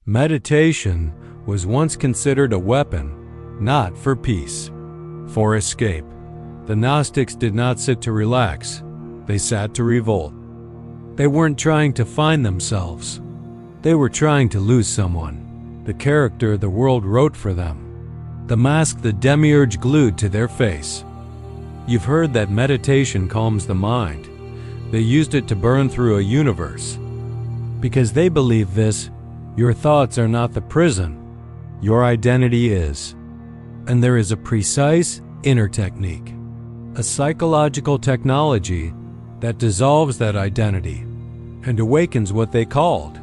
Meditation was once considered a weapon, not for peace, for escape. The Gnostics did not sit to relax, they sat to revolt. They weren't trying to find themselves. They were trying to lose someone, the character the world wrote for them, the mask the Demiurge glued to their face. You've heard that meditation calms the mind. They used it to burn through a universe. Because they believe this, your thoughts are not the prison, your identity is. And there is a precise inner technique, a psychological technology that dissolves that identity and awakens what they called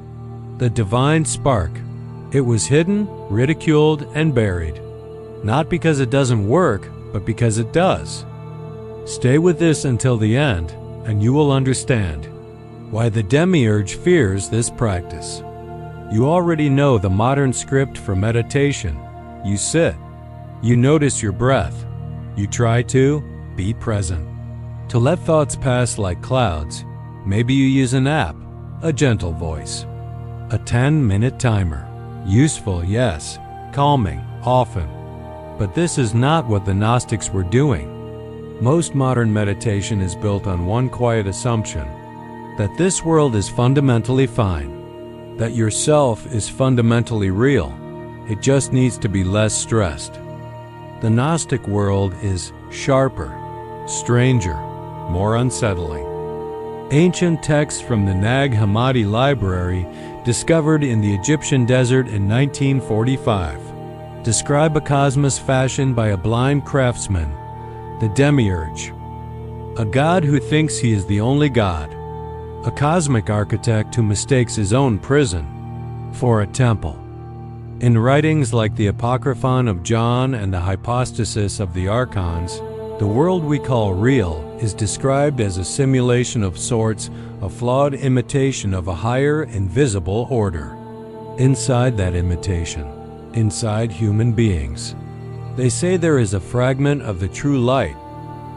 the divine spark. It was hidden, ridiculed, and buried, not because it doesn't work, but because it does. Stay with this until the end, and you will understand why the Demiurge fears this practice. You already know the modern script for meditation. You sit. You notice your breath. You try to be present. To let thoughts pass like clouds, maybe you use an app, a gentle voice, a 10-minute timer. Useful, yes. Calming, often. But this is not what the Gnostics were doing. Most modern meditation is built on one quiet assumption, that this world is fundamentally fine, that yourself is fundamentally real. It just needs to be less stressed. The Gnostic world is sharper, stranger, more unsettling. Ancient texts from the Nag Hammadi library, discovered in the Egyptian desert in 1945, describe a cosmos fashioned by a blind craftsman, the Demiurge, a god who thinks he is the only god, a cosmic architect who mistakes his own prison for a temple. In writings like the Apocryphon of John and the Hypostasis of the Archons, the world we call real is described as a simulation of sorts, a flawed imitation of a higher, invisible order. Inside that imitation, inside human beings, they say there is a fragment of the true light,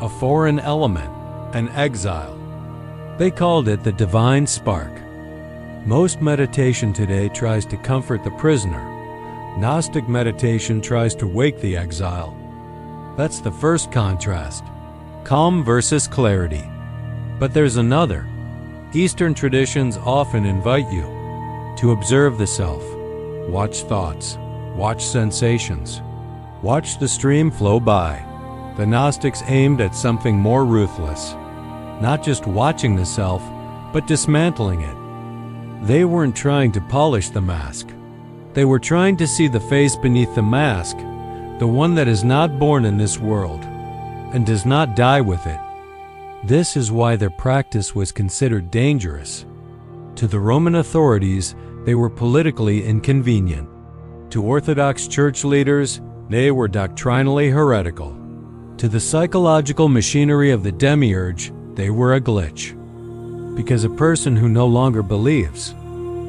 a foreign element, an exile. They called it the divine spark. Most meditation today tries to comfort the prisoner. Gnostic meditation tries to wake the exile. That's the first contrast, calm versus clarity. But there's another. Eastern traditions often invite you to observe the self, watch thoughts, watch sensations, watch the stream flow by. The Gnostics aimed at something more ruthless, not just watching the self, but dismantling it. They weren't trying to polish the mask. They were trying to see the face beneath the mask, the one that is not born in this world and does not die with it. This is why their practice was considered dangerous. To the Roman authorities, they were politically inconvenient. To Orthodox church leaders, they were doctrinally heretical. To the psychological machinery of the Demiurge, they were a glitch. Because a person who no longer believes,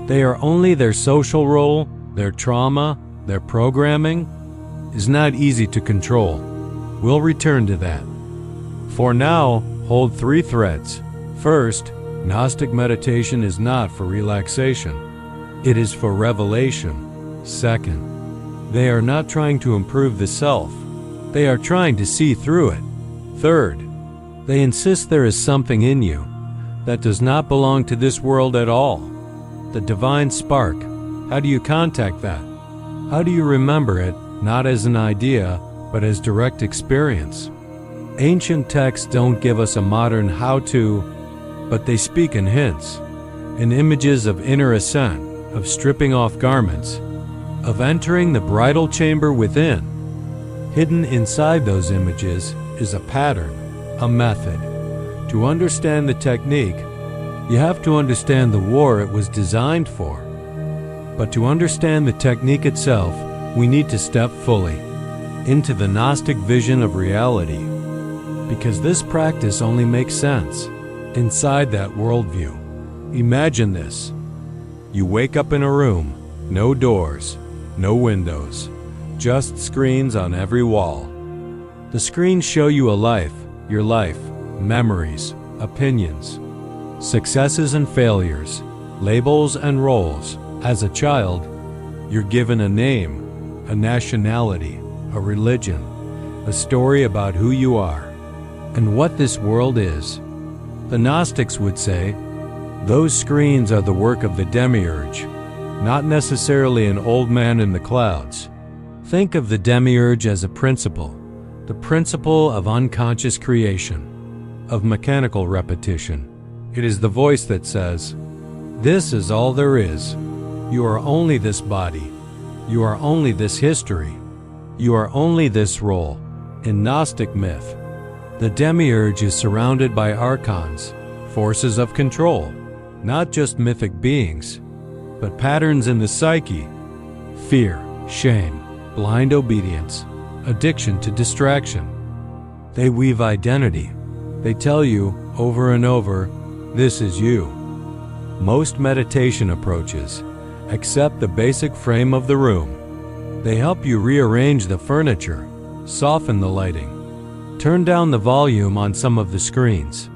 they are only their social role, their trauma, their programming, is not easy to control. We'll return to that. For now, hold 3 threads. First, Gnostic meditation is not for relaxation. It is for revelation. Second, they are not trying to improve the self. They are trying to see through it. Third, they insist there is something in you that does not belong to this world at all. The divine spark. How do you contact that? How do you remember it, not as an idea, but as direct experience? Ancient texts don't give us a modern how-to, but they speak in hints, in images of inner ascent, of stripping off garments, of entering the bridal chamber within. Hidden inside those images is a pattern, a method. To understand the technique, you have to understand the war it was designed for. But to understand the technique itself, we need to step fully into the Gnostic vision of reality, because this practice only makes sense inside that worldview. Imagine this. You wake up in a room, no doors, no windows, just screens on every wall. The screens show you a life, your life, memories, opinions, successes and failures, labels and roles. As a child, You're given a name, a nationality, a religion, a story about who you are, and what this world is. The Gnostics would say, those screens are the work of the Demiurge, not necessarily an old man in the clouds. Think of the Demiurge as a principle, the principle of unconscious creation, of mechanical repetition. It is the voice that says, this is all there is. You are only this body. You are only this history. You are only this role. In Gnostic myth, the Demiurge is surrounded by Archons, forces of control, not just mythic beings, but patterns in the psyche: fear, shame, blind obedience, addiction to distraction. They weave identity. They tell you over and over, this is you. Most meditation approaches accept the basic frame of the room. They help you rearrange the furniture, soften the lighting, turn down the volume on some of the screens.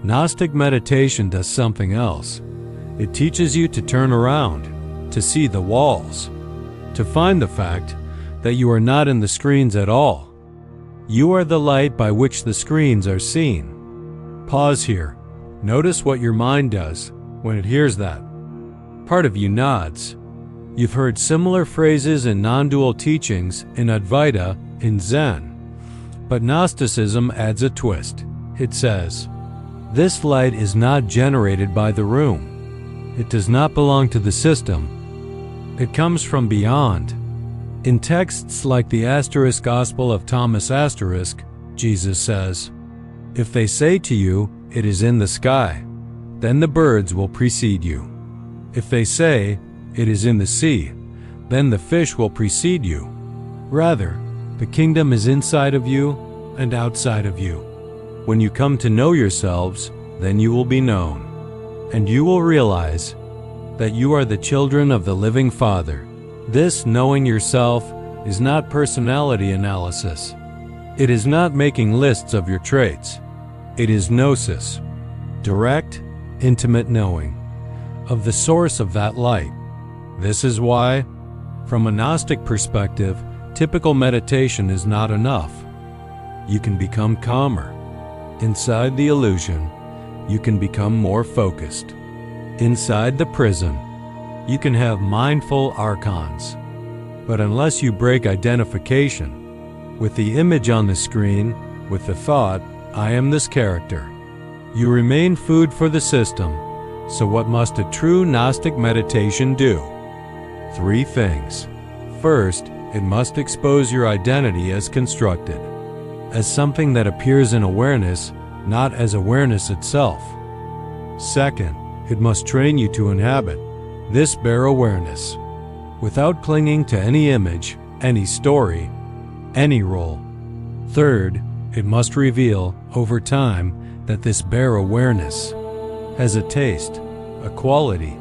Gnostic meditation does something else. It teaches you to turn around, to see the walls, to find the fact that you are not in the screens at all. You are the light by which the screens are seen. Pause here. Notice what your mind does when it hears that. Part of you nods. You've heard similar phrases in non-dual teachings, in Advaita, in Zen. But Gnosticism adds a twist. It says, this light is not generated by the room. It does not belong to the system. It comes from beyond. In texts like the Asterisk Gospel of Thomas Asterisk, Jesus says, if they say to you, it is in the sky, then the birds will precede you. If they say, it is in the sea, then the fish will precede you. Rather, the kingdom is inside of you and outside of you. When you come to know yourselves, then you will be known, and you will realize that you are the children of the living Father. This knowing yourself is not personality analysis. It is not making lists of your traits. It is gnosis, direct, intimate knowing of the source of that light. This is why, from a Gnostic perspective, typical meditation is not enough. You can become calmer. Inside the illusion, you can become more focused. Inside the prison, you can have mindful Archons. But unless you break identification with the image on the screen, with the thought, I am this character, you remain food for the system. So what must a true Gnostic meditation do? 3 things. First, it must expose your identity as constructed, as something that appears in awareness, not as awareness itself. Second, it must train you to inhabit this bare awareness, without clinging to any image, any story, any role. Third, it must reveal, over time, that this bare awareness has a taste, a quality,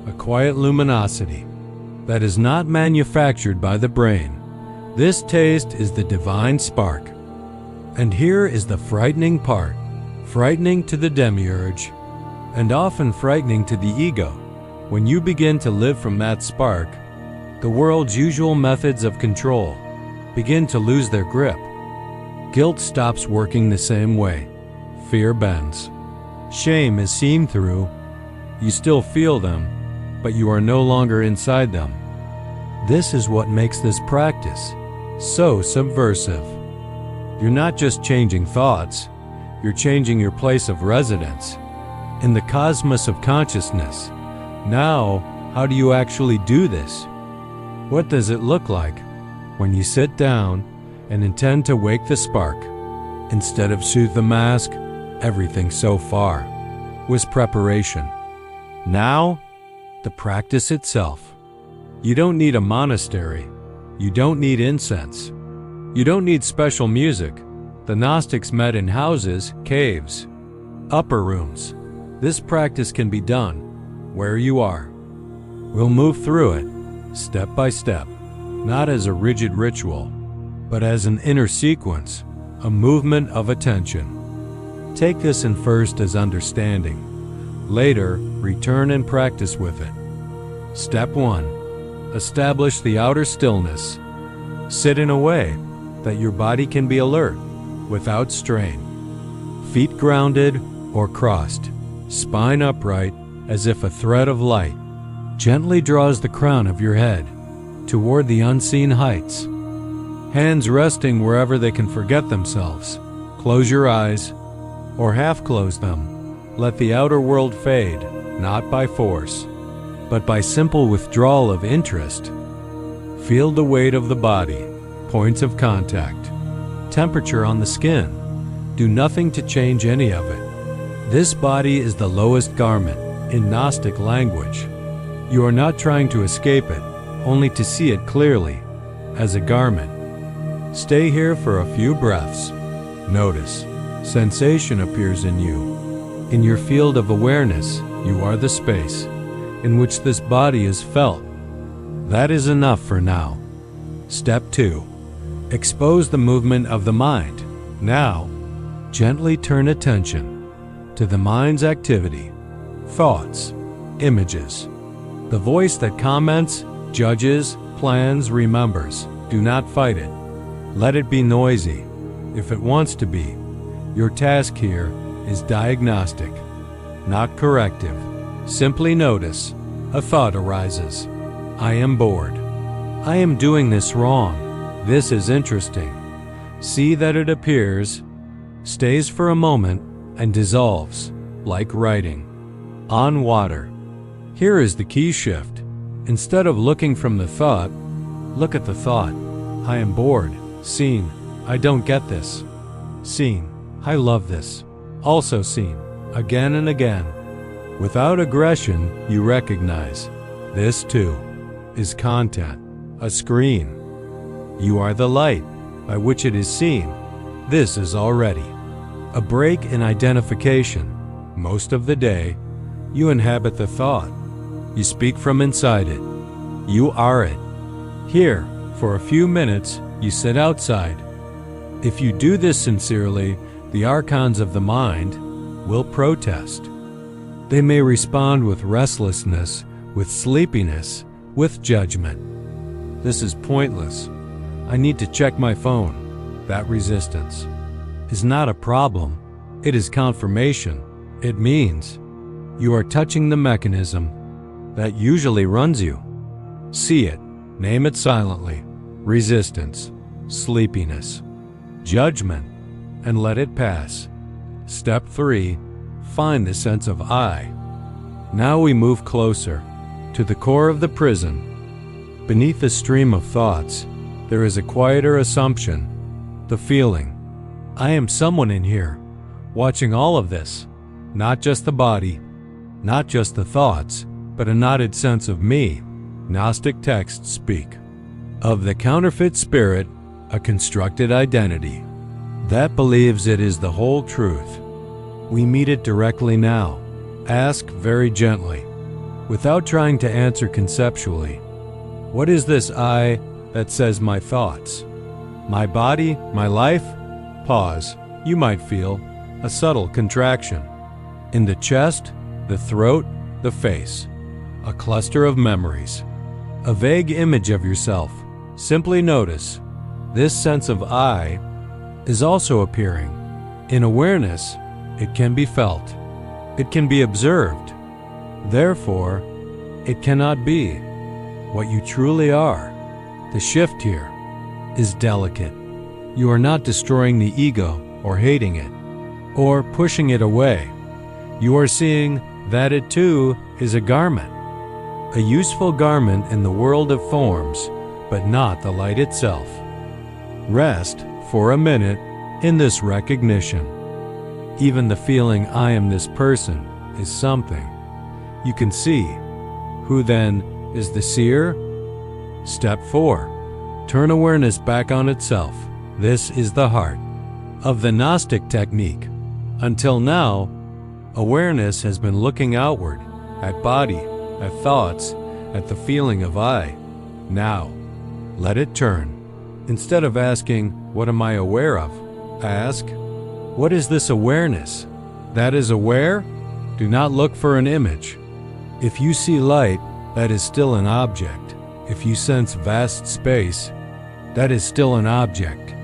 a quiet luminosity that is not manufactured by the brain. This taste is the divine spark. And here is the frightening part, frightening to the Demiurge, and often frightening to the ego. When you begin to live from that spark, the world's usual methods of control begin to lose their grip. Guilt stops working the same way. Fear bends. Shame is seen through. You still feel them, but you are no longer inside them. This is what makes this practice so subversive. You're not just changing thoughts, you're changing your place of residence in the cosmos of consciousness. Now, how do you actually do this? What does it look like when you sit down and intend to wake the spark? Instead of soothe the mask, everything so far was preparation. Now, the practice itself. You don't need a monastery. You don't need incense. You don't need special music. The Gnostics met in houses, caves, upper rooms. This practice can be done where you are. We'll move through it, step by step, not as a rigid ritual, but as an inner sequence, a movement of attention. Take this in first as understanding. Later, return and practice with it. Step 1. establish the outer stillness. Sit in a way that your body can be alert without strain. Feet grounded or crossed, spine upright as if a thread of light gently draws the crown of your head toward the unseen heights. Hands resting wherever they can forget themselves. Close your eyes or half close them. Let the outer world fade, not by force, but by simple withdrawal of interest. Feel the weight of the body, points of contact, temperature on the skin. Do nothing to change any of it. This body is the lowest garment in Gnostic language. You are not trying to escape it, only to see it clearly, as a garment. Stay here for a few breaths. Notice. Sensation appears in you. In your field of awareness, you are the space in which this body is felt. That is enough for now. Step 2. Expose the movement of the mind. Now, gently turn attention to the mind's activity, thoughts, images. The voice that comments, judges, plans, remembers. Do not fight it. Let it be noisy, if it wants to be. Your task here is diagnostic, not corrective. Simply notice. A thought arises. I am bored. I am doing this wrong. This is interesting. See that it appears, stays for a moment, and dissolves, like writing on water. Here is the key shift. Instead of looking from the thought, look at the thought. I am bored. Seen. I don't get this. Seen. I love this. Also seen. Again and again. Without aggression, you recognize. This too is content. A screen. You are the light by which it is seen. This is already a break in identification. Most of the day, you inhabit the thought. You speak from inside it. You are it. Here, for a few minutes, you sit outside. If you do this sincerely, the Archons of the mind will protest. They may respond with restlessness, with sleepiness, with judgment. This is pointless. I need to check my phone. That resistance is not a problem. It is confirmation. It means you are touching the mechanism that usually runs you. See it. Name it silently. Resistance, sleepiness, judgment, and let it pass. Step 3. Find the sense of I. Now we move closer to the core of the prison. Beneath the stream of thoughts, there is a quieter assumption, the feeling. I am someone in here, watching all of this. Not just the body, not just the thoughts, but a knotted sense of me. Gnostic texts speak of the counterfeit spirit, a constructed identity that believes it is the whole truth. We meet it directly now. Ask very gently, without trying to answer conceptually. What is this I that says my thoughts? My body? My life? Pause. You might feel a subtle contraction. In the chest, the throat, the face. A cluster of memories. A vague image of yourself. Simply notice, this sense of I is also appearing. In awareness, it can be felt. It can be observed. Therefore, it cannot be what you truly are. The shift here is delicate. You are not destroying the ego or hating it or pushing it away. You are seeing that it too is a garment. A useful garment in the world of forms, but not the light itself. Rest for a minute in this recognition. Even the feeling I am this person is something you can see. Who then is the seer? Step 4. Turn awareness back on itself. This is the heart of the Gnostic technique. Until now, awareness has been looking outward, at body, at thoughts, at the feeling of I. Now, let it turn. Instead of asking, what am I aware of? Ask, what is this awareness that is aware? Do not look for an image. If you see light, that is still an object. If you sense vast space, that is still an object.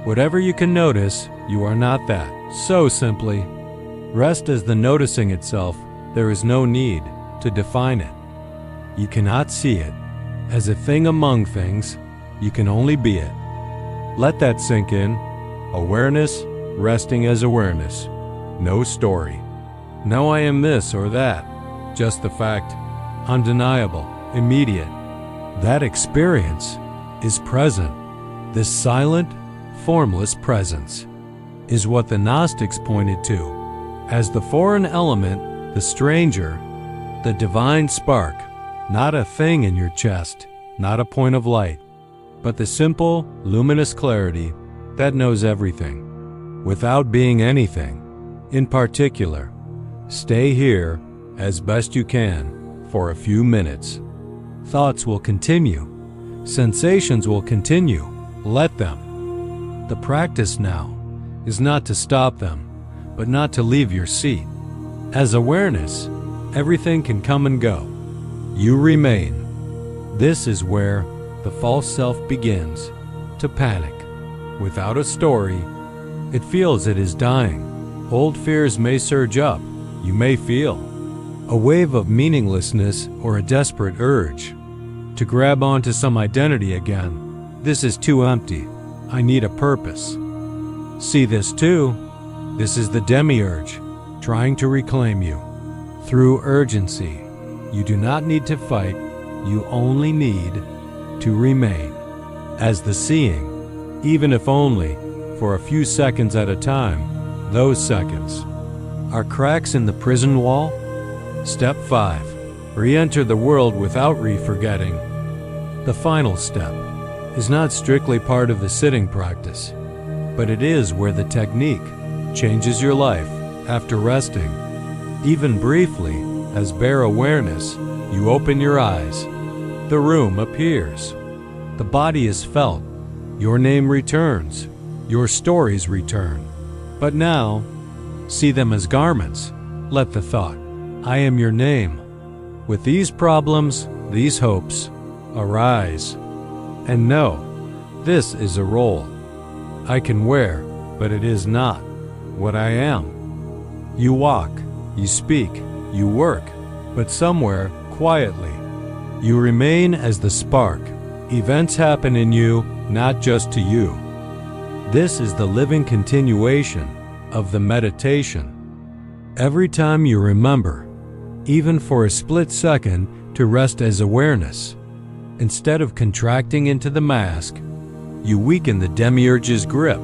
Whatever you can notice, you are not that. So simply, rest as the noticing itself. There is no need to define it. You cannot see it as a thing among things. You can only be it. Let that sink in. Awareness, resting as awareness. No story. No I am this or that. Just the fact. Undeniable. Immediate. That experience is present. This silent, formless presence is what the Gnostics pointed to as the foreign element, the stranger, the divine spark, not a thing in your chest, not a point of light, but the simple, luminous clarity that knows everything, without being anything. In particular, stay here as best you can for a few minutes. Thoughts will continue. Sensations will continue. Let them. The practice now is not to stop them, but not to leave your seat. As awareness, everything can come and go. You remain. This is where the false self begins to panic. Without a story, it feels it is dying. Old fears may surge up. You may feel a wave of meaninglessness or a desperate urge to grab onto some identity again. This is too empty. I need a purpose. See this too. This is the Demiurge trying to reclaim you. Through urgency, you do not need to fight. You only need to remain. As the seeing, even if only for a few seconds at a time, those seconds are cracks in the prison wall. Step 5. Re-enter the world without re-forgetting. The final step is not strictly part of the sitting practice, but it is where the technique changes your life after resting. Even briefly, as bare awareness, you open your eyes. The room appears. The body is felt. Your name returns. Your stories return. But now, see them as garments. Let the thought, I am your name. With these problems, these hopes, arise. And know, this is a role I can wear, but it is not what I am. You walk, you speak, you work, but somewhere, quietly, you remain as the spark. Events happen in you, not just to you. This is the living continuation of the meditation. Every time you remember, even for a split second, to rest as awareness, instead of contracting into the mask, you weaken the Demiurge's grip.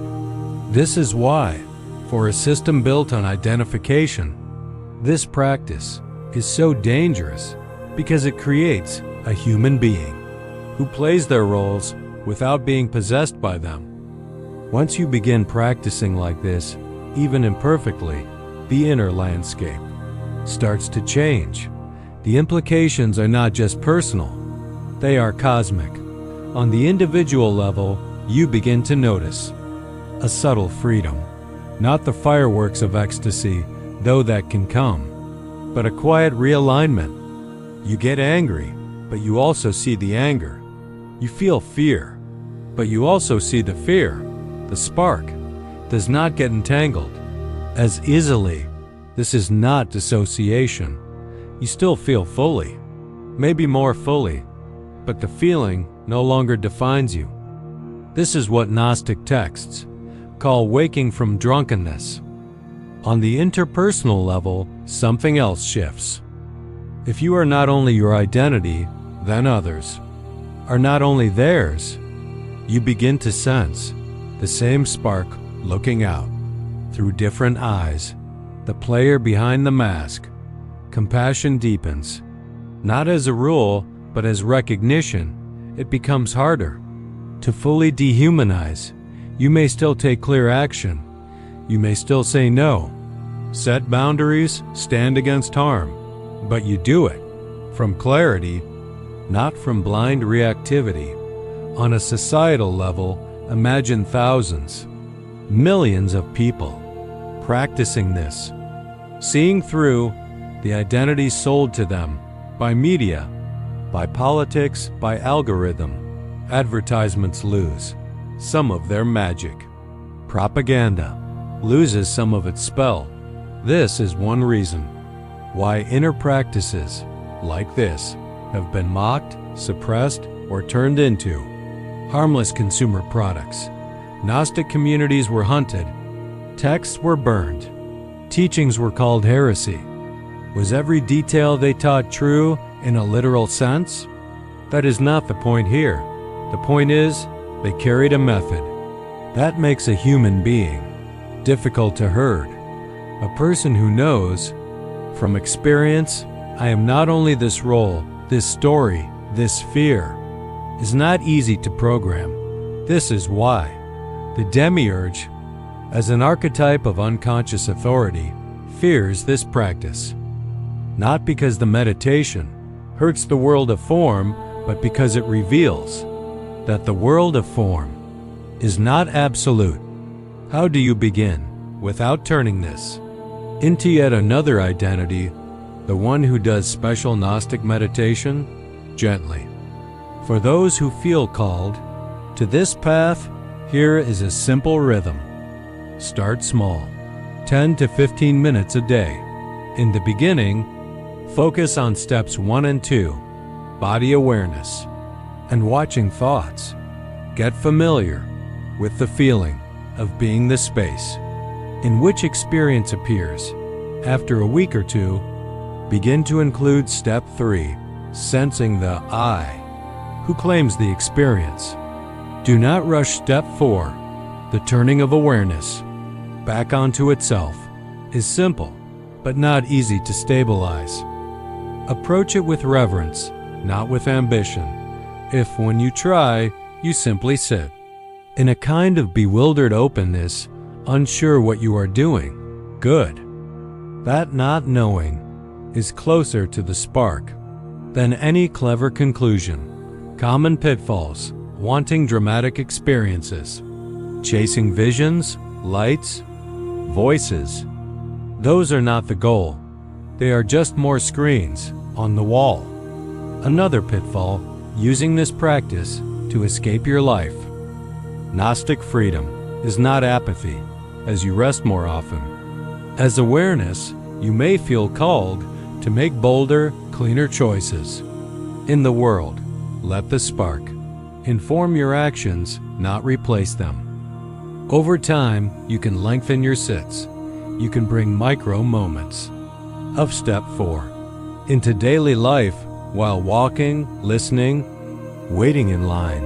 This is why, for a system built on identification, this practice is so dangerous, because it creates a human being who plays their roles without being possessed by them. Once you begin practicing like this, even imperfectly, the inner landscape starts to change. The implications are not just personal, they are cosmic. On the individual level, you begin to notice a subtle freedom, not the fireworks of ecstasy, though that can come, but a quiet realignment. You get angry, but you also see the anger. You feel fear, but you also see the fear. The spark does not get entangled as easily. This is not dissociation. You still feel fully, maybe more fully, but the feeling no longer defines you. This is what Gnostic texts call waking from drunkenness. On the interpersonal level, something else shifts. If you are not only your identity, then others are not only theirs. You begin to sense the same spark looking out through different eyes. The player behind the mask. Compassion deepens. Not as a rule, but as recognition, it becomes harder to fully dehumanize. You may still take clear action. You may still say no, set boundaries, stand against harm, but you do it from clarity, not from blind reactivity. On a societal level, imagine thousands, millions of people practicing this, seeing through the identity sold to them by media, by politics, by algorithm, advertisements lose some of their magic. Propaganda loses some of its spell. This is one reason why inner practices like this have been mocked, suppressed, or turned into harmless consumer products. Gnostic communities were hunted, texts were burned, teachings were called heresy. Was every detail they taught true in a literal sense? That is not the point here. The point is, they carried a method. That makes a human being difficult to herd. A person who knows, from experience, I am not only this role, this story, this fear, is not easy to program. This is why the Demiurge, as an archetype of unconscious authority, fears this practice. Not because the meditation hurts the world of form, but because it reveals that the world of form is not absolute. How do you begin without turning this into yet another identity, the one who does special Gnostic meditation? Gently. For those who feel called to this path, here is a simple rhythm. Start small, 10 to 15 minutes a day. In the beginning, focus on steps 1 and 2, body awareness, and watching thoughts. Get familiar with the feeling of being the space in which experience appears. After a week or two, begin to include step 3, sensing the I who claims the experience. Do not rush step 4, the turning of awareness back onto itself is simple, but not easy to stabilize. Approach it with reverence, not with ambition. If, when you try, you simply sit in a kind of bewildered openness, unsure what you are doing, good. That not knowing is closer to the spark than any clever conclusion. Common pitfalls: wanting dramatic experiences, chasing visions, lights, voices. Those are not the goal. They are just more screens on the wall. Another pitfall: using this practice to escape your life. Gnostic freedom is not apathy, as you rest more often. As awareness, you may feel called to make bolder, cleaner choices. In the world, let the spark inform your actions, not replace them. Over time, you can lengthen your sits. You can bring micro moments of step 4 into daily life while walking, listening, waiting in line.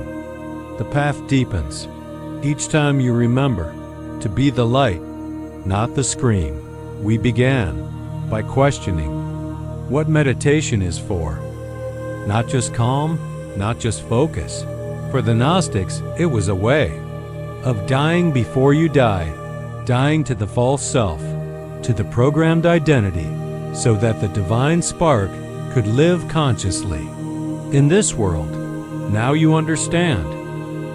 The path deepens each time you remember to be the light, not the screen. We began by questioning what meditation is for. Not just calm, not just focus. For the Gnostics, it was a way of dying before you die, dying to the false self, to the programmed identity, so that the divine spark could live consciously. In this world, now you understand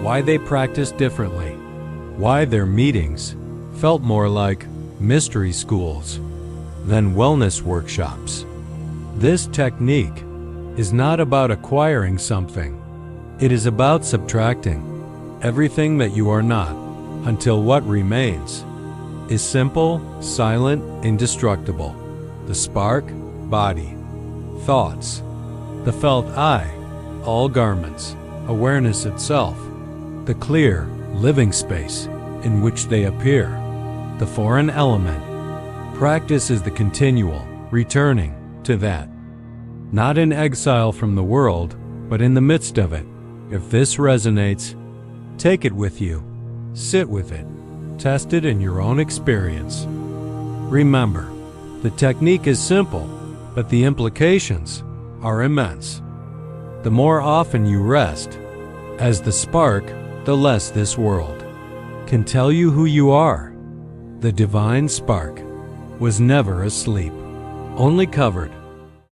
why they practiced differently, why their meetings felt more like mystery schools than wellness workshops. This technique is not about acquiring something. It is about subtracting everything that you are not until what remains is simple, silent, indestructible. The spark, body, thoughts, the felt I, all garments, awareness itself, the clear, living space in which they appear, the foreign element. Practice is the continual returning to that, not in exile from the world, but in the midst of it. If this resonates, take it with you, sit with it, test it in your own experience. Remember, the technique is simple, but the implications are immense. The more often you rest as the spark, the less this world can tell you who you are. The divine spark was never asleep, only covered